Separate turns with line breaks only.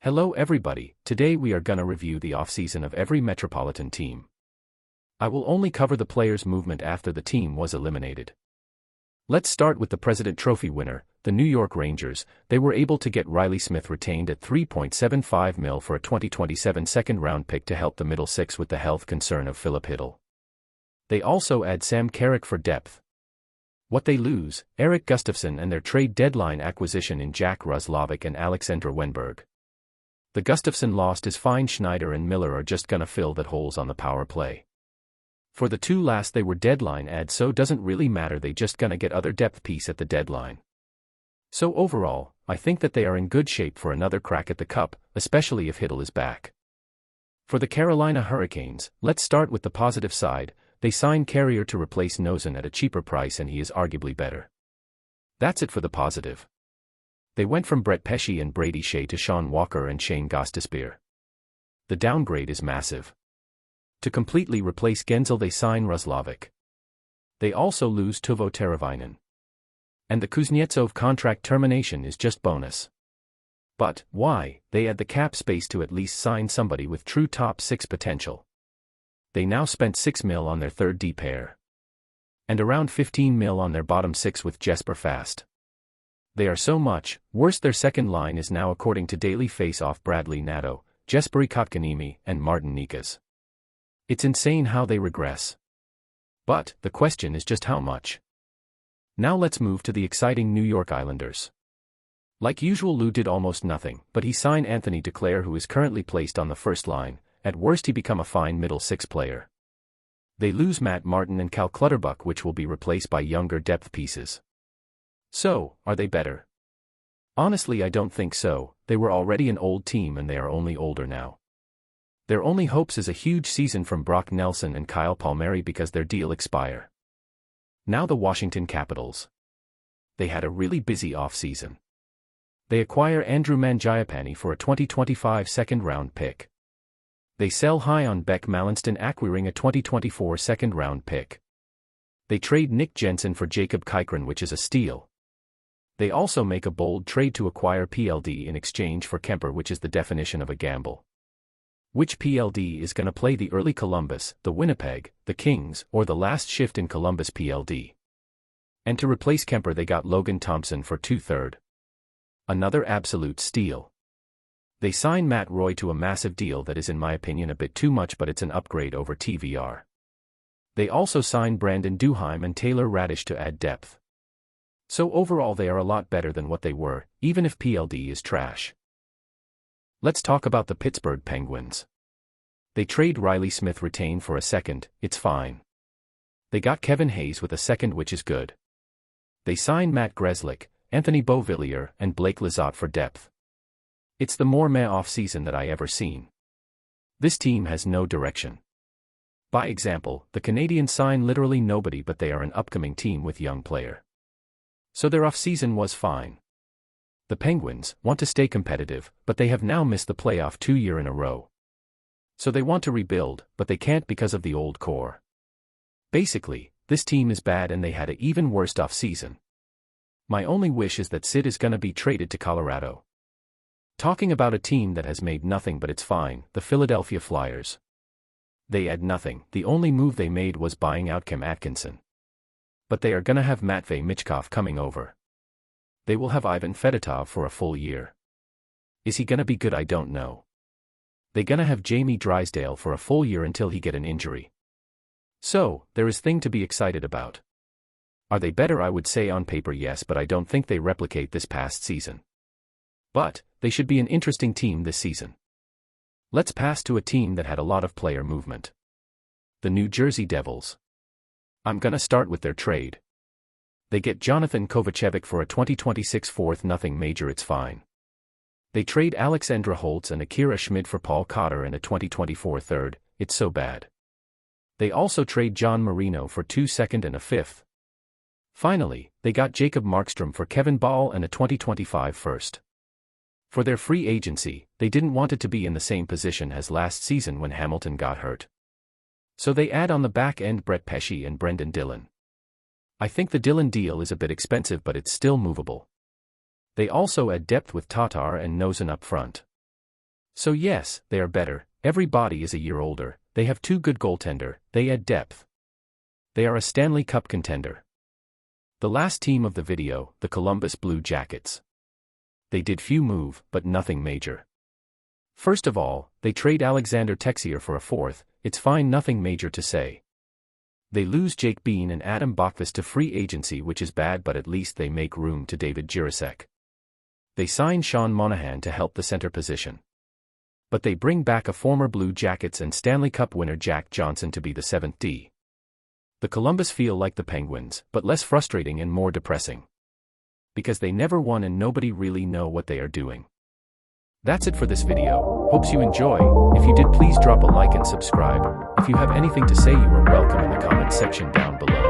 Hello everybody, today we are gonna review the offseason of every Metropolitan team. I will only cover the players' movement after the team was eliminated. Let's start with the President Trophy winner, the New York Rangers. They were able to get Riley Smith retained at $3.75 million for a 2027 second-round pick to help the middle six with the health concern of Philip Hiddle. They also add Sam Carrick for depth. What they lose, Eric Gustafsson and their trade deadline acquisition in Jack Roslovic and Alexandra Wenberg. The Gustafsson lost is fine. Schneider and Miller are just gonna fill that holes on the power play. For the two last they were deadline adds, so doesn't really matter, they just gonna get other depth piece at the deadline. So overall, I think that they are in good shape for another crack at the cup, especially if Hiddle is back. For the Carolina Hurricanes, let's start with the positive side. They signed Carrier to replace Nosen at a cheaper price and he is arguably better. That's it for the positive. They went from Brett Pesce and Brady Shea to Sean Walker and Shane Gostisbehere. The downgrade is massive. To completely replace Gensel they sign Roslovic. They also lose Teuvo Teravainen. And the Kuznetsov contract termination is just bonus. But, why? They add the cap space to at least sign somebody with true top 6 potential. They now spent $6 million on their third D pair. And around $15 million on their bottom 6 with Jesper Fast. They are so much worse. Their second line is now, according to Daily Face-Off, Bradley Nato, Jesperi Kotkaniemi, and Martin Nikas. It's insane how they regress. But, the question is just how much. Now let's move to the exciting New York Islanders. Like usual, Lou did almost nothing, but he signed Anthony Duclair, who is currently placed on the first line. At worst he become a fine middle 6 player. They lose Matt Martin and Cal Clutterbuck, which will be replaced by younger depth pieces. So, are they better? Honestly, I don't think so. They were already an old team and they are only older now. Their only hopes is a huge season from Brock Nelson and Kyle Palmieri because their deal expire. Now the Washington Capitals. They had a really busy offseason. They acquire Andrew Mangiapane for a 2025 second-round pick. They sell high on Beck Mallinston, acquiring a 2024 second-round pick. They trade Nick Jensen for Jacob Kykren, which is a steal. They also make a bold trade to acquire PLD in exchange for Kemper, which is the definition of a gamble. Which PLD is gonna play the early Columbus, the Winnipeg, the Kings, or the last shift in Columbus PLD? And to replace Kemper they got Logan Thompson for 2/3. Another absolute steal. They sign Matt Roy to a massive deal that is in my opinion a bit too much, but it's an upgrade over TVR. They also sign Brandon Duheim and Taylor Radish to add depth. So overall they are a lot better than what they were, even if PLD is trash. Let's talk about the Pittsburgh Penguins. They trade Riley Smith, retain for a second, it's fine. They got Kevin Hayes with a second, which is good. They signed Matt Grzelcyk, Anthony Beauvillier, and Blake Lizotte for depth. It's the more meh offseason that I ever seen. This team has no direction. By example, the Canadiens sign literally nobody, but they are an upcoming team with young player. So their offseason was fine. The Penguins want to stay competitive, but they have now missed the playoff 2 years in a row. So they want to rebuild, but they can't because of the old core. Basically, this team is bad and they had an even worse offseason. My only wish is that Sid is gonna be traded to Colorado. Talking about a team that has made nothing but it's fine, the Philadelphia Flyers. They add nothing, the only move they made was buying out Kim Atkinson. But they are gonna have Matvei Michkov coming over. They will have Ivan Fedotov for a full year. Is he gonna be good? I don't know. They gonna have Jamie Drysdale for a full year until he get an injury. So, there is thing to be excited about. Are they better? I would say on paper yes, but I don't think they replicate this past season. But, they should be an interesting team this season. Let's pass to a team that had a lot of player movement. The New Jersey Devils. I'm gonna start with their trade. They get Jonathan Kovacevic for a 2026 fourth, nothing major, it's fine. They trade Alexandra Holtz and Akira Schmid for Paul Cotter and a 2024 third, it's so bad. They also trade John Marino for 2 seconds and a 5th. Finally, they got Jacob Markstrom for Kevin Ball and a 2025 first. For their free agency, they didn't want it to be in the same position as last season when Hamilton got hurt. So they add on the back end Brett Pesce and Brendan Dillon. I think the Dillon deal is a bit expensive, but it's still movable. They also add depth with Tatar and Nosen up front. So yes, they are better, every body is a year older, they have two good goaltender, they add depth. They are a Stanley Cup contender. The last team of the video, the Columbus Blue Jackets. They did few move, but nothing major. First of all, they trade Alexander Texier for a fourth, it's fine, nothing major to say. They lose Jake Bean and Adam Bokvist to free agency, which is bad, but at least they make room to David Jiricek. They sign Sean Monahan to help the center position. But they bring back a former Blue Jackets and Stanley Cup winner Jack Johnson to be the 7th D. The Columbus feel like the Penguins, but less frustrating and more depressing. Because they never won and nobody really know what they are doing. That's it for this video, hopes you enjoy. If you did, please drop a like and subscribe. If you have anything to say, you are welcome in the comment section down below.